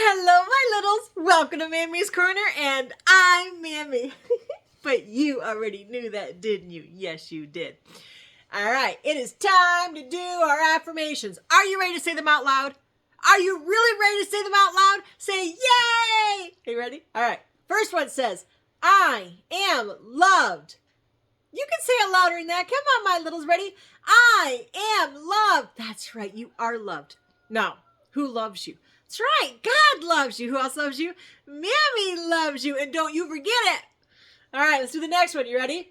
Hello, my littles. Welcome to Mammy's Corner, and I'm Mammy. But you already knew that, didn't you? Yes, you did. All right, it is time to do our affirmations. Are you ready to say them out loud? Are you really ready to say them out loud? Say yay! Are you ready? All right. First one says, I am loved. You can say it louder than that. Come on, my littles. Ready? I am loved. That's right. You are loved. Now, who loves you? That's right. God loves you. Who else loves you? Mammy loves you. And don't you forget it. All right, let's do the next one. You ready?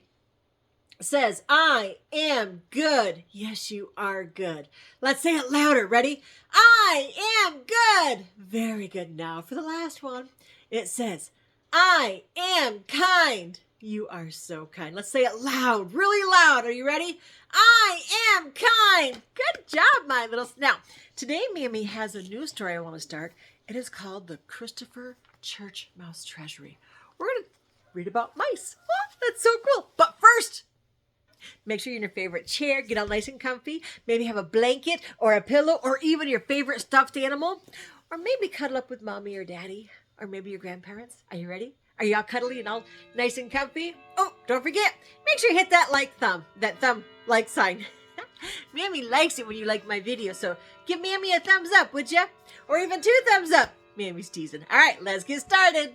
It says, I am good. Yes, you are good. Let's say it louder. Ready? I am good. Very good. Now for the last one. It says, I am kind. You are so kind. Let's say it loud, really loud. Are you ready? I am kind. Good job, my little. Now, today Mammy has a new story I want to start. It is called the Christopher Churchmouse Treasury. We're going to read about mice. Oh, that's so cool. But first, make sure you're in your favorite chair. Get all nice and comfy. Maybe have a blanket or a pillow or even your favorite stuffed animal. Or maybe cuddle up with mommy or daddy or maybe your grandparents. Are you ready? Are you all cuddly and all nice and comfy? Oh, don't forget, make sure you hit that thumb like sign. Mammy likes it when you like my video, so give Mammy a thumbs up, would ya? Or even 2 thumbs up. Mammy's teasing. All right, let's get started.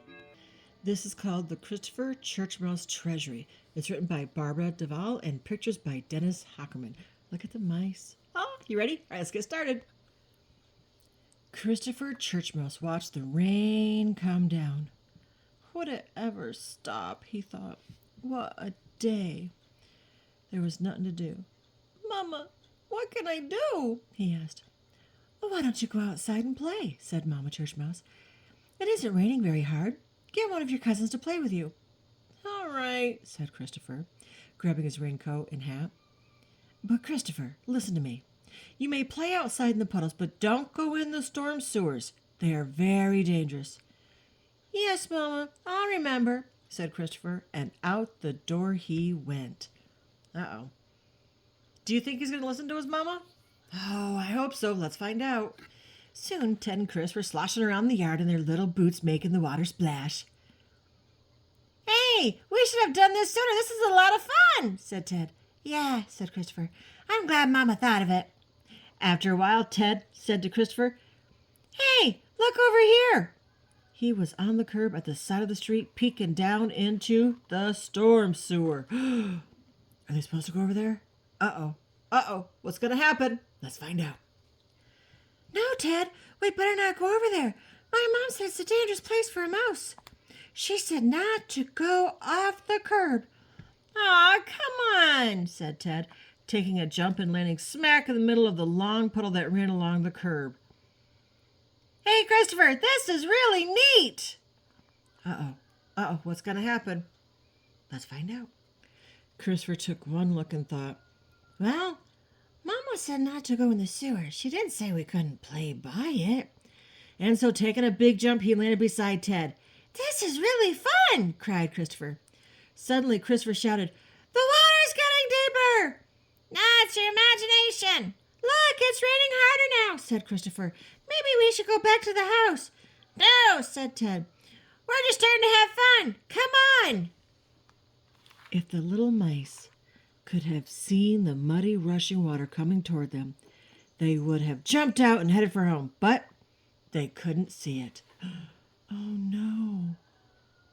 This is called the Christopher Churchmouse Treasury. It's written by Barbara Davoll and pictures by Dennis Hockerman. Look at the mice. Oh, you ready? All right, let's get started. Christopher Churchmouse watched the rain come down. Would it ever stop, he thought. What a day. There was nothing to do. Mama, what can I do? He asked. Well, why don't you go outside and play, said Mama Churchmouse. It isn't raining very hard. Get one of your cousins to play with you. All right, said Christopher, grabbing his raincoat and hat. But Christopher, listen to me. You may play outside in the puddles, but don't go in the storm sewers. They are very dangerous. Yes, Mama, I'll remember, said Christopher, and out the door he went. Uh-oh. Do you think he's going to listen to his mama? Oh, I hope so. Let's find out. Soon Ted and Chris were sloshing around the yard in their little boots making the water splash. Hey, we should have done this sooner. This is a lot of fun, said Ted. Yeah, said Christopher. I'm glad Mama thought of it. After a while, Ted said to Christopher, Hey, look over here. He was on the curb at the side of the street, peeking down into the storm sewer. Are they supposed to go over there? Uh-oh. What's going to happen? Let's find out. No, Ted, we'd better not go over there. My mom said it's a dangerous place for a mouse. She said not to go off the curb. Aw, come on, said Ted, taking a jump and landing smack in the middle of the long puddle that ran along the curb. Hey, Christopher, this is really neat. Uh-oh, what's going to happen? Let's find out. Christopher took one look and thought, well, Mama said not to go in the sewer. She didn't say we couldn't play by it. And so taking a big jump, he landed beside Ted. This is really fun, cried Christopher. Suddenly, Christopher shouted, The water's getting deeper. That's your imagination. Look, it's raining harder now, said Christopher. Maybe we should go back to the house. No, said Ted. We're just starting to have fun. Come on. If the little mice could have seen the muddy, rushing water coming toward them, they would have jumped out and headed for home, but they couldn't see it. Oh, no.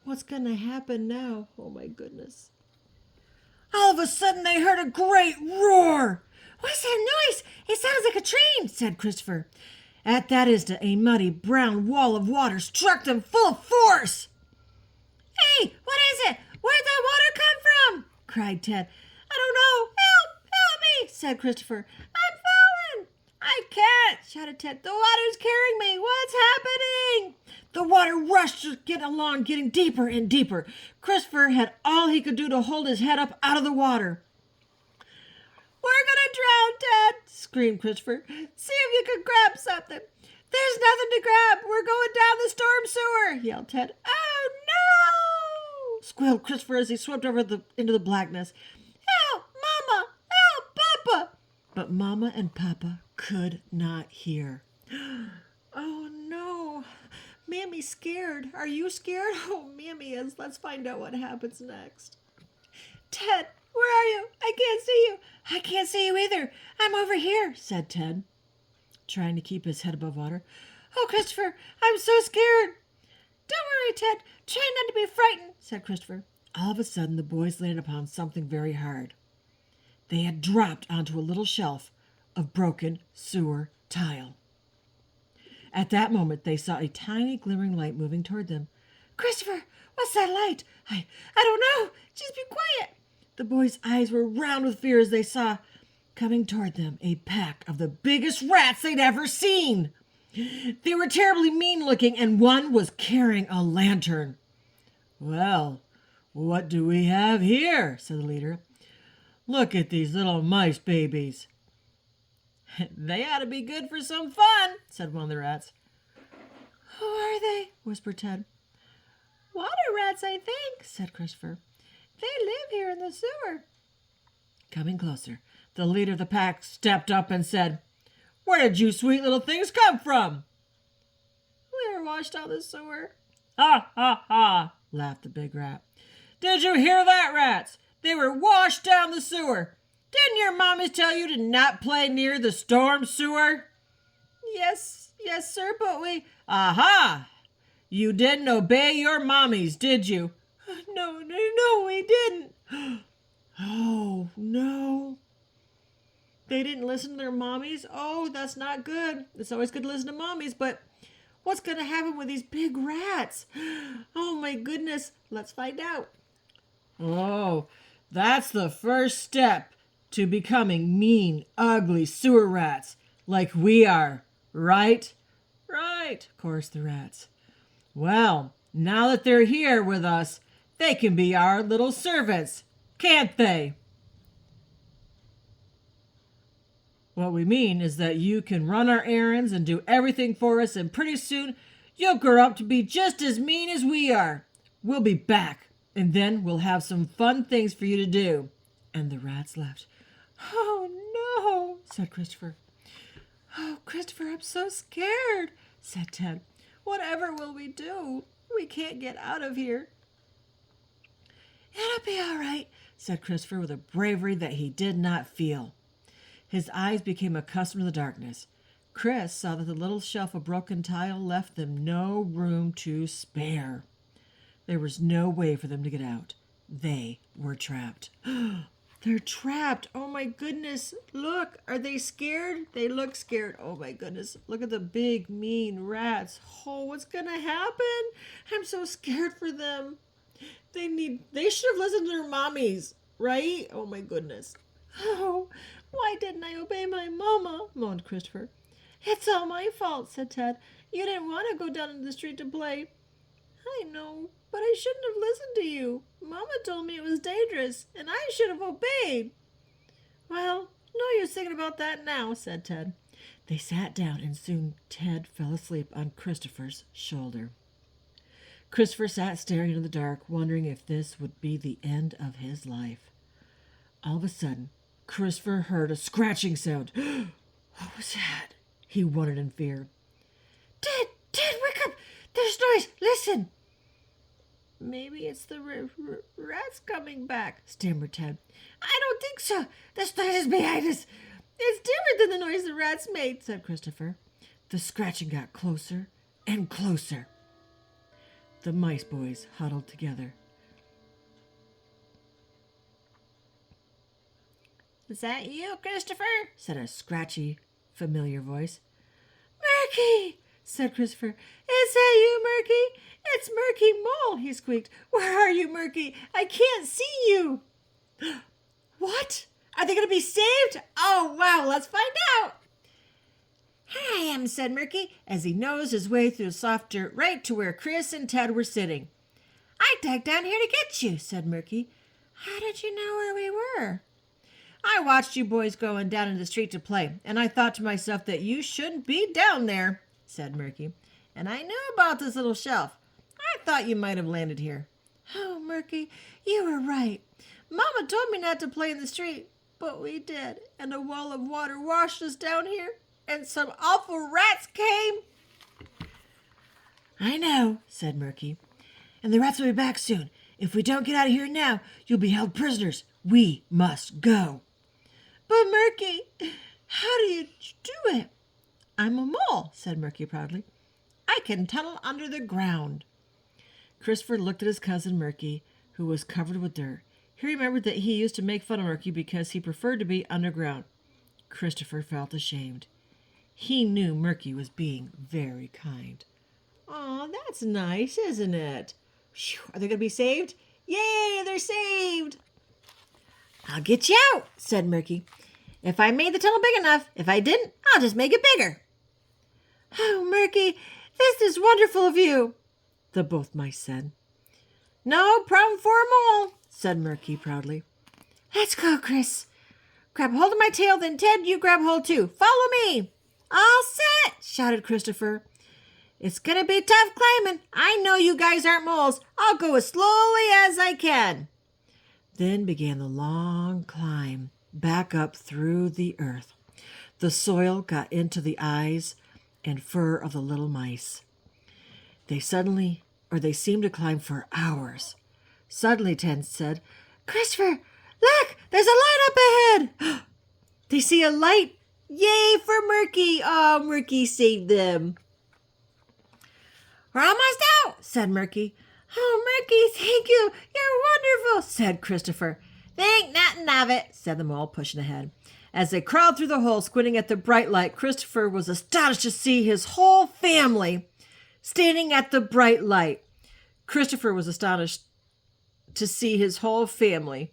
What's going to happen now? Oh, my goodness. All of a sudden, they heard a great roar. What's that noise? It sounds like a train, said Christopher. At that instant, a muddy brown wall of water struck them full of force. Hey, what is it? Where'd that water come from? Cried Ted. I don't know. Help me, said Christopher. I'm falling. I can't, shouted Ted. The water's carrying me. What's happening? The water rushed to get along, getting deeper and deeper. Christopher had all he could do to hold his head up out of the water. We're going to drown, Ted, screamed Christopher. See if you can grab something. There's nothing to grab. We're going down the storm sewer, yelled Ted. Oh, no, squealed Christopher as he swept over into the blackness. Help, Mama! Help, Papa! But Mama and Papa could not hear. Oh, no. Mammy's scared. Are you scared? Oh, Mammy is. Let's find out what happens next. Ted, where are you? I can't see you. I can't see you either. I'm over here, said Ted, trying to keep his head above water. Oh, Christopher, I'm so scared. Don't worry, Ted. Try not to be frightened, said Christopher. All of a sudden, the boys landed upon something very hard. They had dropped onto a little shelf of broken sewer tile. At that moment, they saw a tiny glimmering light moving toward them. Christopher, what's that light? I don't know. Just be quiet. The boys' eyes were round with fear as they saw coming toward them a pack of the biggest rats they'd ever seen. They were terribly mean looking, and one was carrying a lantern. Well, what do we have here? Said the leader. Look at these little mice babies. They ought to be good for some fun, said one of the rats. Who are they? Whispered Ted. Water rats, I think, said Christopher. They live here in the sewer. Coming closer, the leader of the pack stepped up and said, Where did you sweet little things come from? We were washed out of the sewer. Ha, ha, ha, laughed the big rat. Did you hear that, rats? They were washed down the sewer. Didn't your mommies tell you to not play near the storm sewer? Yes, sir, but we... Aha! You didn't obey your mommies, did you? No, we didn't. Oh, no. They didn't listen to their mommies? Oh, that's not good. It's always good to listen to mommies, but what's going to happen with these big rats? Oh, my goodness. Let's find out. Oh, that's the first step to becoming mean, ugly sewer rats like we are, right? Right, chorused the rats. Well, now that they're here with us, they can be our little servants, can't they? What we mean is that you can run our errands and do everything for us, and pretty soon you'll grow up to be just as mean as we are. We'll be back, and then we'll have some fun things for you to do. And the rats left. Oh, no, said Christopher. Oh, Christopher, I'm so scared, said Ted. Whatever will we do? We can't get out of here. It'll be all right, said Christopher with a bravery that he did not feel. His eyes became accustomed to the darkness. Chris saw that the little shelf of broken tile left them no room to spare. There was no way for them to get out. They were trapped. They're trapped. Oh, my goodness. Look, are they scared? They look scared. Oh, my goodness. Look at the big, mean rats. Oh, what's going to happen? I'm so scared for them. They should have listened to their mommies, right? Oh, my goodness. Oh, why didn't I obey my mama? Moaned Christopher. It's all my fault, said Ted. You didn't want to go down in the street to play. I know, but I shouldn't have listened to you. Mama told me it was dangerous, and I should have obeyed. Well, no use thinking about that now, said Ted. They sat down, and soon Ted fell asleep on Christopher's shoulder. Christopher sat staring into the dark, wondering if this would be the end of his life. All of a sudden, Christopher heard a scratching sound. What was that? He wondered in fear. Ted, wake up! There's noise! Listen! Maybe it's the rats coming back, stammered Ted. I don't think so. This noise is behind us. It's different than the noise the rats made, said Christopher. The scratching got closer and closer. The mice boys huddled together. Is that you, Christopher? Said a scratchy, familiar voice. Murky, said Christopher. Is that you, Murky? It's Murky Mole, he squeaked. Where are you, Murky? I can't see you. What? Are they going to be saved? Oh, wow, let's find out. Here I am, said Murky, as he nosed his way through the soft dirt right to where Chris and Ted were sitting. I dug down here to get you, said Murky. How did you know where we were? I watched you boys going down into the street to play, and I thought to myself that you shouldn't be down there, said Murky. And I knew about this little shelf. I thought you might have landed here. Oh, Murky, you were right. Mama told me not to play in the street, but we did, and a wall of water washed us down here, and some awful rats came. I know, said Murky. And the rats will be back soon. If we don't get out of here now, you'll be held prisoners. We must go. But Murky, how do you do it? I'm a mole, said Murky proudly. I can tunnel under the ground. Christopher looked at his cousin Murky, who was covered with dirt. He remembered that he used to make fun of Murky because he preferred to be underground. Christopher felt ashamed. He knew Murky was being very kind. Aw, that's nice, isn't it? Whew, are they going to be saved? Yay, they're saved! I'll get you out, said Murky. If I made the tunnel big enough. If I didn't, I'll just make it bigger. Oh, Murky, this is wonderful of you, the both mice said. No problem for 'em all, said Murky proudly. Let's go, Chris. Grab hold of my tail, then Ted, you grab hold too. Follow me. All set, shouted Christopher. It's going to be tough climbing. I know you guys aren't moles. I'll go as slowly as I can. Then began the long climb back up through the earth. The soil got into the eyes and fur of the little mice. They seemed to climb for hours. Suddenly, Ted said, Christopher, look, there's a light up ahead. They see a light. Yay for Murky. Oh, Murky saved them. We're almost out, said Murky. Oh, Murky, thank you. You're wonderful, said Christopher. Think nothing of it, said the mole, pushing ahead. As they crawled through the hole, squinting at the bright light, Christopher was astonished to see his whole family standing at the bright light. Christopher was astonished to see his whole family.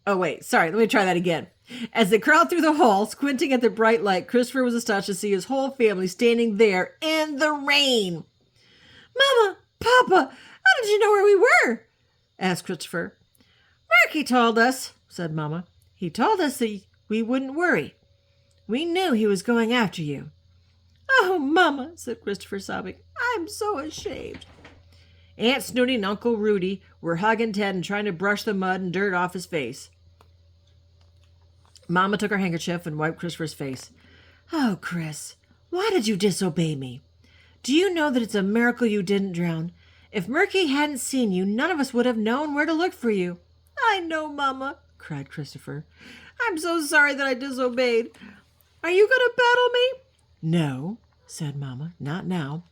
Oh, wait, sorry, let me try that again. As they crawled through the hole, squinting at the bright light, Christopher was astonished to see his whole family standing there in the rain. Mama, Papa, how did you know where we were? Asked Christopher. Murky told us, said Mama. He told us that we wouldn't worry. We knew he was going after you. Oh, Mama, said Christopher, sobbing. I'm so ashamed. Aunt Snooty and Uncle Rudy were hugging Ted and trying to brush the mud and dirt off his face. Mama took her handkerchief and wiped Christopher's face. Oh, Chris, why did you disobey me? Do you know that it's a miracle you didn't drown? If Murky hadn't seen you, none of us would have known where to look for you. I know, Mama, cried Christopher. I'm so sorry that I disobeyed. Are you going to battle me? No, said Mama, not now.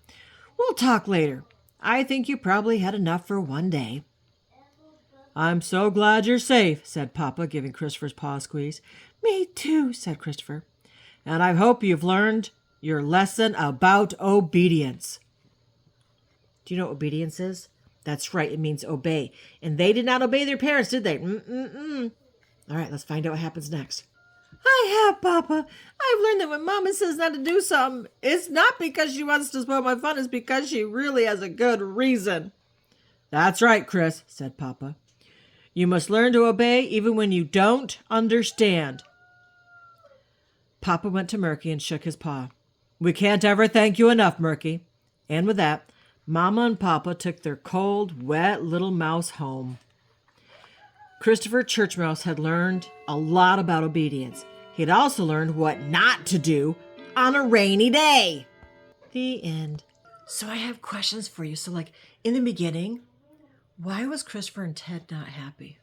We'll talk later. I think you probably had enough for one day. I'm so glad you're safe, said Papa, giving Christopher's paw a squeeze. Me too, said Christopher. And I hope you've learned your lesson about obedience. Do you know what obedience is? That's right, it means obey. And they did not obey their parents, did they? All right, let's find out what happens next. I have, Papa. I've learned that when Mama says not to do something, it's not because she wants to spoil my fun, it's because she really has a good reason. That's right, Chris, said Papa. You must learn to obey even when you don't understand. Papa went to Murky and shook his paw. We can't ever thank you enough, Murky. And with that, Mama and Papa took their cold, wet little mouse home. Christopher Churchmouse had learned a lot about obedience. He had also learned what not to do on a rainy day. The end. So I have questions for you. So like in the beginning, why was Christopher and Ted not happy?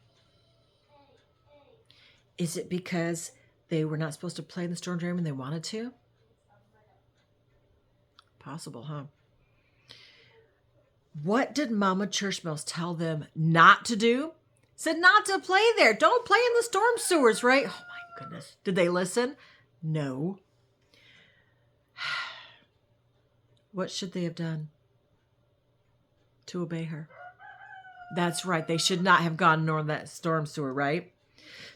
Is it because they were not supposed to play in the storm drain when they wanted to? Possible, huh? What did Mama Churchmouse tell them not to do? Said not to play there. Don't play in the storm sewers, right? Oh my goodness. Did they listen? No. What should they have done to obey her? That's right. They should not have gone nor that storm sewer, right?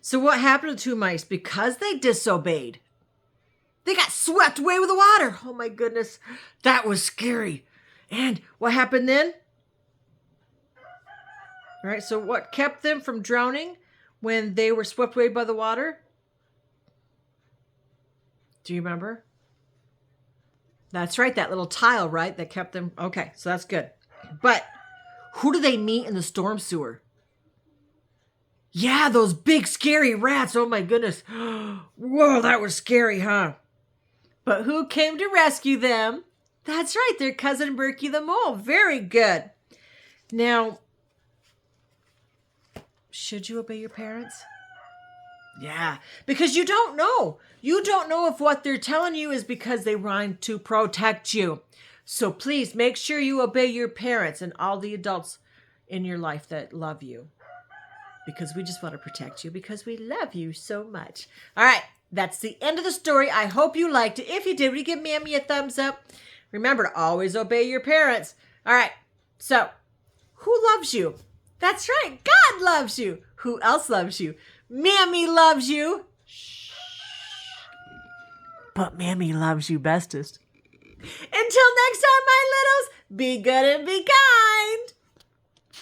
So what happened to two mice? Because they disobeyed, they got swept away with the water. Oh my goodness. That was scary. And what happened then? All right, so what kept them from drowning when they were swept away by the water? Do you remember? That's right, that little tile, right, that kept them. Okay, so that's good. But who do they meet in the storm sewer? Yeah, those big scary rats. Oh my goodness. Whoa, that was scary, huh? But who came to rescue them? That's right. They're Cousin Berkey the Mole. Very good. Now, should you obey your parents? Yeah, because you don't know. You don't know if what they're telling you is because they want to protect you. So please make sure you obey your parents and all the adults in your life that love you. Because we just want to protect you because we love you so much. All right, that's the end of the story. I hope you liked it. If you did, would you give Mammy a thumbs up? Remember to always obey your parents. All right, so who loves you? That's right, God loves you. Who else loves you? Mammy loves you. Shh. But Mammy loves you bestest. Until next time, my littles, be good and be kind.